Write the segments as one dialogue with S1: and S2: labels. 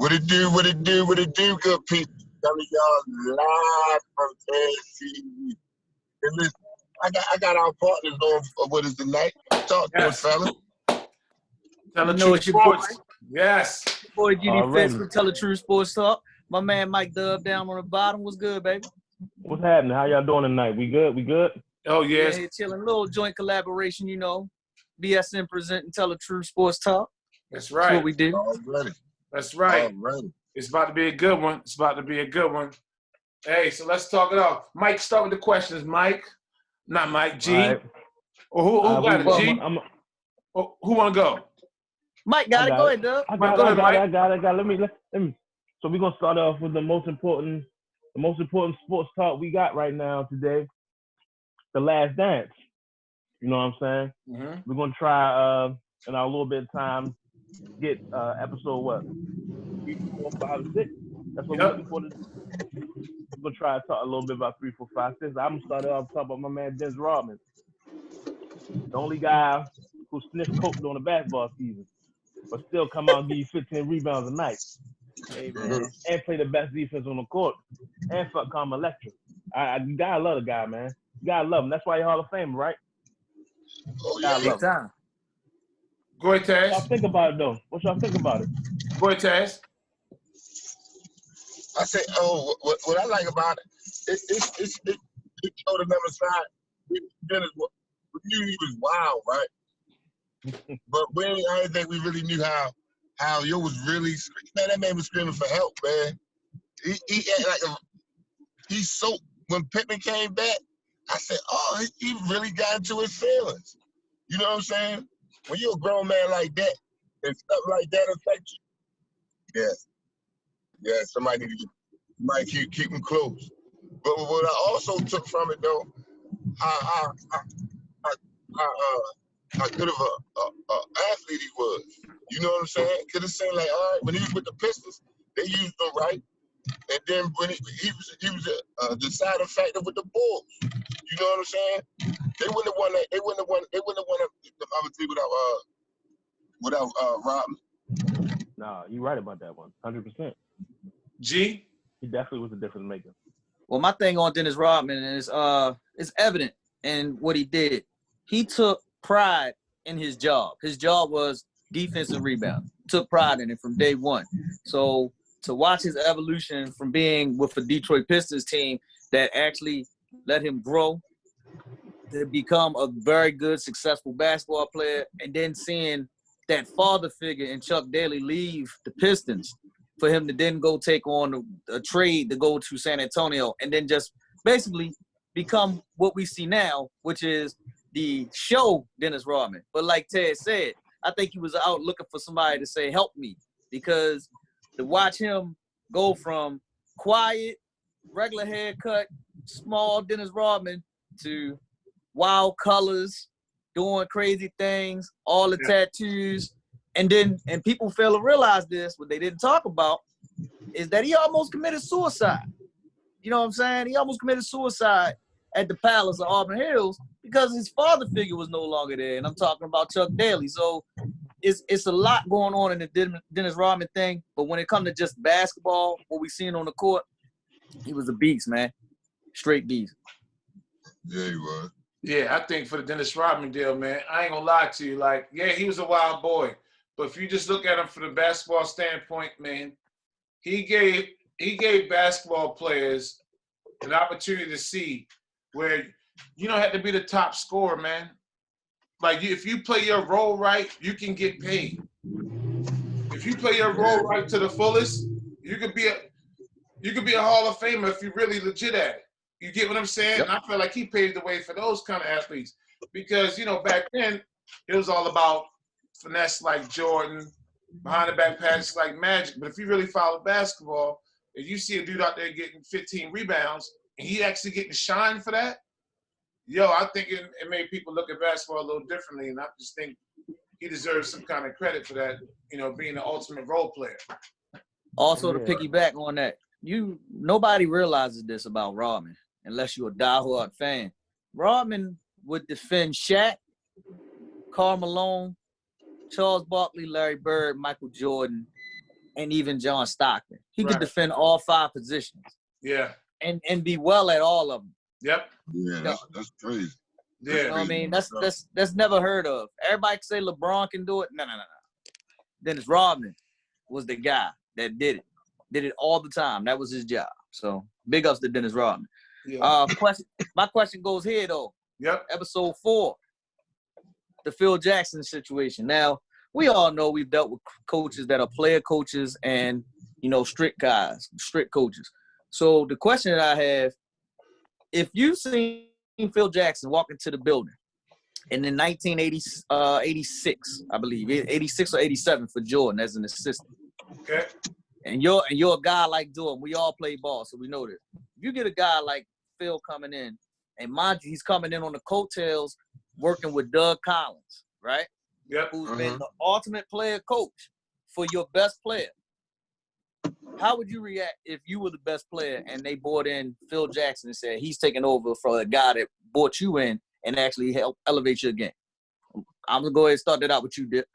S1: What it do, what it do, what it do, good people. Telling y'all live from Taztv410. And listen, I got our partners on with us tonight. Talk to us, fella.
S2: Tell the truth, sports. Yes.
S3: Boy, Jimmy Fitz with Tell the Truth Sports Talk. My man Mike Dub down on the bottom. What's good, baby?
S4: What's happening? How y'all doing tonight? We good? We good?
S2: Oh, yes.
S3: Yeah, chilling. Little joint collaboration, you know. BSN presenting Tell the Truth Sports Talk.
S2: That's right.
S3: That's what we do.
S1: Already.
S2: That's right.
S1: Already.
S2: It's about to be a good one. It's about to be a good one. Hey, so let's talk it off. Mike, start with the questions. Mike. Not Mike. G.
S4: Right.
S2: Or who got it? G? Who want to go?
S3: Mike got it. Go ahead, Doug.
S4: I got it. Let me. So we're gonna start off with the most important sports talk we got right now today. The Last Dance. You know what I'm saying?
S2: Mm-hmm.
S4: We're gonna try in our little bit of time get episode what? 3, 4, 5, 6. That's what we're looking for. We're gonna try to talk a little bit about 3, 4, 5, 6. I'm gonna start off talking about my man Dennis Rodman, the only guy who sniffed coke during the basketball season, but still come out and give you 15 rebounds a night. Hey, man. And play the best defense on the court. And fuck Carmen Electra. You gotta love the guy, man. You gotta love him. That's why you're Hall of Fame, right?
S1: Oh, yeah.
S3: Big time.
S2: Go ahead, Taz.
S4: What y'all think about it, though? What y'all think about it?
S2: Go ahead, Taz.
S1: I say, what I like about it, it showed another side. Dennis, we knew he was wild, right? But I didn't think we really knew how yo was really, man, that man was screaming for help, man. He so, when Pittman came back, I said, oh, he really got into his feelings. You know what I'm saying? When you're a grown man like that, and stuff like that affect you, yeah, somebody need to keep him close. But what I also took from it, though, how good of a athlete he was. You know what I'm saying? Because it seemed like, all right, when he was with the Pistons, they used him right. And then when he was a deciding factor with the Bulls. You know what I'm saying? They wouldn't have won that. They wouldn't have won the other three without Rodman.
S4: Nah, you're right about that one. 100%.
S2: G?
S4: He definitely was a difference maker.
S3: Well, my thing on Dennis Rodman is it's evident in what he did. He took pride in his job. His job was defensive rebound. Took pride in it from day one. So to watch his evolution from being with a Detroit Pistons team that actually let him grow to become a very good, successful basketball player, and then seeing that father figure in Chuck Daly leave the Pistons for him to then go take on a trade to go to San Antonio and then just basically become what we see now, which is the show Dennis Rodman. But like Ted said, I think he was out looking for somebody to say, help me, because to watch him go from quiet, regular haircut, small Dennis Rodman to wild colors, doing crazy things, all the tattoos, and people fail to realize this, what they didn't talk about, is that he almost committed suicide. You know what I'm saying? He almost committed suicide at the Palace of Auburn Hills because his father figure was no longer there, and I'm talking about Chuck Daly. So it's a lot going on in the Dennis Rodman thing, but when it comes to just basketball, what we seen on the court, he was a beast, man. Straight beast.
S1: Yeah, he was.
S2: Yeah, I think for the Dennis Rodman deal, man, I ain't gonna lie to you. Like, yeah, he was a wild boy, but if you just look at him from the basketball standpoint, man, he gave basketball players an opportunity to see where you don't have to be the top scorer, man. Like, if you play your role right, you can get paid. If you play your role right to the fullest, you could be a Hall of Famer if you're really legit at it. You get what I'm saying?
S3: Yep.
S2: And I feel like he paved the way for those kind of athletes because, you know, back then it was all about finesse like Jordan, behind the back passes like Magic. But if you really follow basketball, if you see a dude out there getting 15 rebounds and he actually getting shine for that, I think it made people look at basketball a little differently. And I just think he deserves some kind of credit for that, you know, being the ultimate role player.
S3: Also, to piggyback on that, nobody realizes this about Rodman unless you're a diehard fan. Rodman would defend Shaq, Karl Malone, Charles Barkley, Larry Bird, Michael Jordan, and even John Stockton. He could
S2: Right.
S3: defend all 5 positions.
S2: Yeah.
S3: And be well at all of them.
S2: Yep.
S1: Yeah, that's crazy.
S2: Yeah.
S3: You know what I mean? That's never heard of. Everybody can say LeBron can do it. No. Dennis Rodman was the guy that did it. Did it all the time. That was his job. So big ups to Dennis Rodman.
S2: Yeah.
S3: My question goes here though.
S2: Yep.
S3: Episode 4, the Phil Jackson situation. Now, we all know we've dealt with coaches that are player coaches and, strict guys, strict coaches. So the question that I have, if you've seen Phil Jackson walk into the building, and in 1986, I believe, 86 or 87 for Jordan as an assistant.
S2: Okay.
S3: And you're a guy like Jordan. We all play ball, so we know this. If you get a guy like Phil coming in, and mind you, he's coming in on the coattails working with Doug Collins, right?
S2: Yep.
S3: Who's been the ultimate player coach for your best player. How would you react if you were the best player and they brought in Phil Jackson and said he's taking over for a guy that brought you in and actually help elevate your game? I'm going to go ahead and start that out with you, Dip.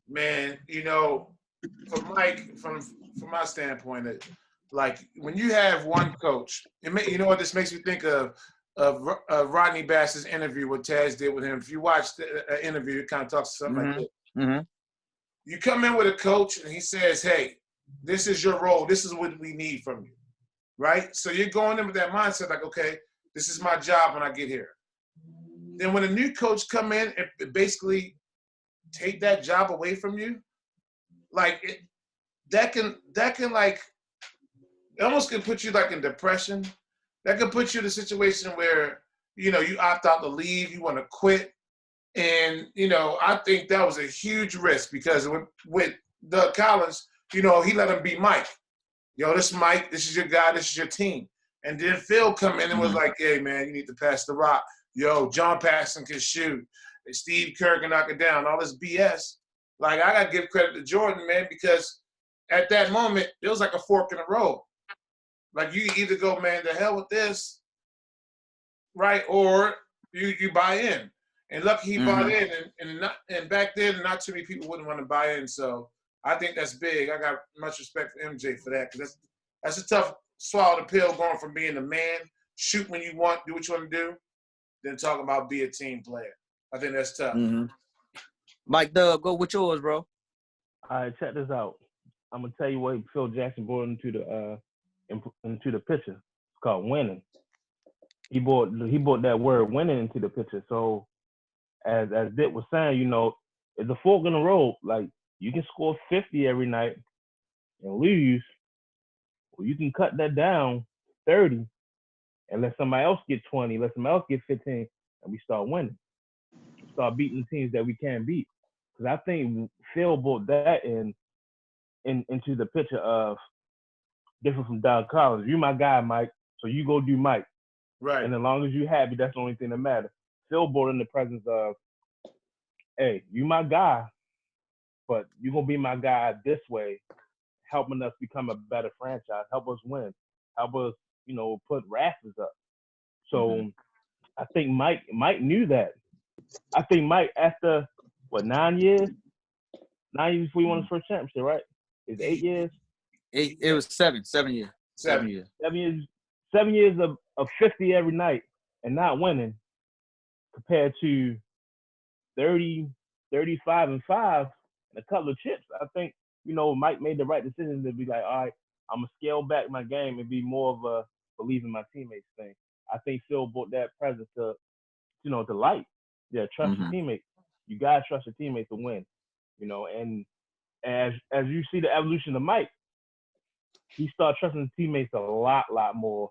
S2: Man, from Mike, from my standpoint, like when you have one coach, you know what this makes me think of Rodney Bass's interview what Taz did with him. If you watch the interview, it kind of talks something like this.
S3: Mm-hmm.
S2: You come in with a coach and he says, hey, this is your role. This is what we need from you, right? So you're going in with that mindset like, okay, this is my job when I get here. Then when a new coach come in and basically take that job away from you, like that can like, it almost can put you like in depression. That can put you in a situation where, you opt out to leave, you want to quit. And, I think that was a huge risk because with Doug Collins, he let him be Mike. This is Mike, this is your guy, this is your team. And then Phil come in and was like, hey, man, you need to pass the rock. John Paxson can shoot. Steve Kerr can knock it down. All this BS. Like, I got to give credit to Jordan, man, because at that moment, it was like a fork in the road. Like, you either go, man, the hell with this, right, or you buy in. And lucky he bought in. And back then, not too many people wouldn't want to buy in. So I think that's big. I got much respect for MJ for that because that's a tough swallow the pill going from being a man, shoot when you want, do what you want to do, then talking about be a team player. I think that's tough.
S3: Mm-hmm. Mike Doug, go with yours, bro.
S4: All right, check this out. I'm gonna tell you what Phil Jackson brought into the picture. It's called winning. He brought that word winning into the picture. So as Dick was saying, it's a fork in the road. Like you can score 50 every night and lose, or you can cut that down 30 and let somebody else get 20, let somebody else get 15, and we start winning. Start beating the teams that we can't beat. Because I think Phil brought that into the picture of different from Doug Collins. You my guy, Mike, so you go do Mike.
S2: Right.
S4: And as long as you happy, that's the only thing that matters. Phil brought in the presence of, hey, you my guy, but you going to be my guy this way, helping us become a better franchise, help us win, help us, put rafters up. So I think Mike knew that. I think Mike, after, 9 years? 9 years before he won his first championship, right? It's 8 years?
S3: It was 7 years.
S2: 7 years.
S4: 7 years of 50 every night and not winning compared to 30, 35, and 5 and a couple of chips. I think, Mike made the right decision to be like, all right, I'm going to scale back my game and be more of a believe in my teammates thing. I think Phil brought that presence to light. Yeah, trust your teammates. You got to trust your teammates to win, and as you see the evolution of Mike, he started trusting his teammates a lot more,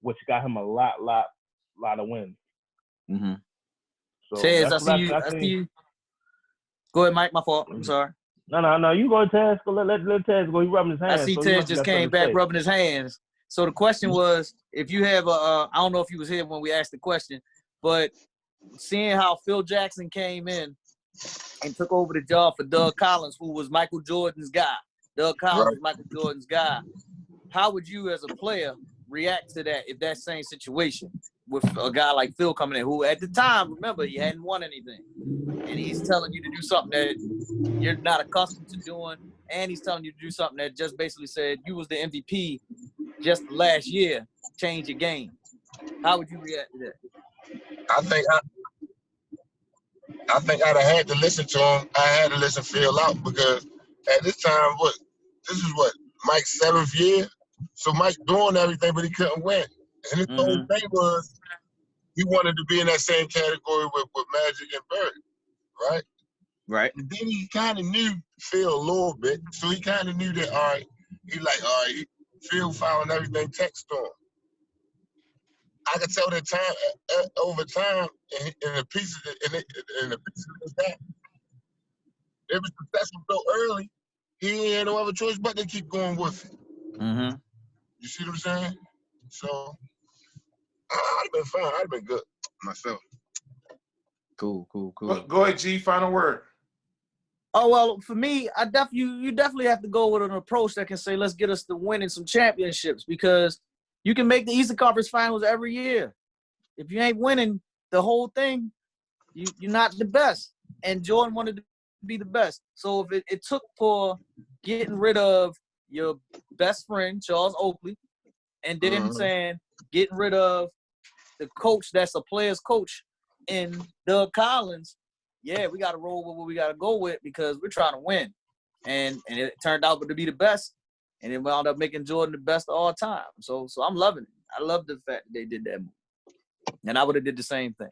S4: which got him a lot of wins.
S3: Mm-hmm.
S4: So
S3: Taz, I see you. Go ahead, Mike. My fault. I'm sorry.
S4: No. You go, Taz. Let Taz go. He's rubbing his hands.
S3: I see
S4: so
S3: Taz just came back rubbing his hands. So the question was, if you have I don't know if he was here when we asked the question, but seeing how Phil Jackson came in and took over the job for Doug Collins, who was Michael Jordan's guy. Doug Collins was Michael Jordan's guy. How would you as a player react to that if that same situation with a guy like Phil coming in, who at the time, remember, he hadn't won anything. And he's telling you to do something that you're not accustomed to doing and he's telling you to do something that just basically said you was the MVP just last year, change your game. How would you react to that?
S1: I think I'd have had to listen to him. I had to listen Phil out because at this time, this is Mike's 7th year. So Mike doing everything, but he couldn't win. And his whole thing was he wanted to be in that same category with Magic and Bird, right?
S3: Right.
S1: And then he kind of knew Phil a little bit, so he kind of knew that. All right, Phil following everything text to him. I could tell that time over time, in the pieces of that, it was successful so early. He had no other choice but to keep going with it.
S3: Mm-hmm.
S1: You see what I'm saying? So I'd have been fine. I'd have been good myself.
S3: Cool.
S2: Go ahead, G. Final word.
S3: Oh, well, for me, you definitely have to go with an approach that can say, let's get us to winning some championships, because you can make the Eastern Conference Finals every year. If you ain't winning the whole thing, you're not the best. And Jordan wanted to be the best. So if it took for getting rid of your best friend, Charles Oakley, and then saying getting rid of the coach that's a player's coach in Doug Collins, yeah, we got to roll with what we got to go with because we're trying to win. And it turned out to be the best, and it wound up making Jordan the best of all time. So I'm loving it. I love the fact that they did that move. And I would have did the same thing.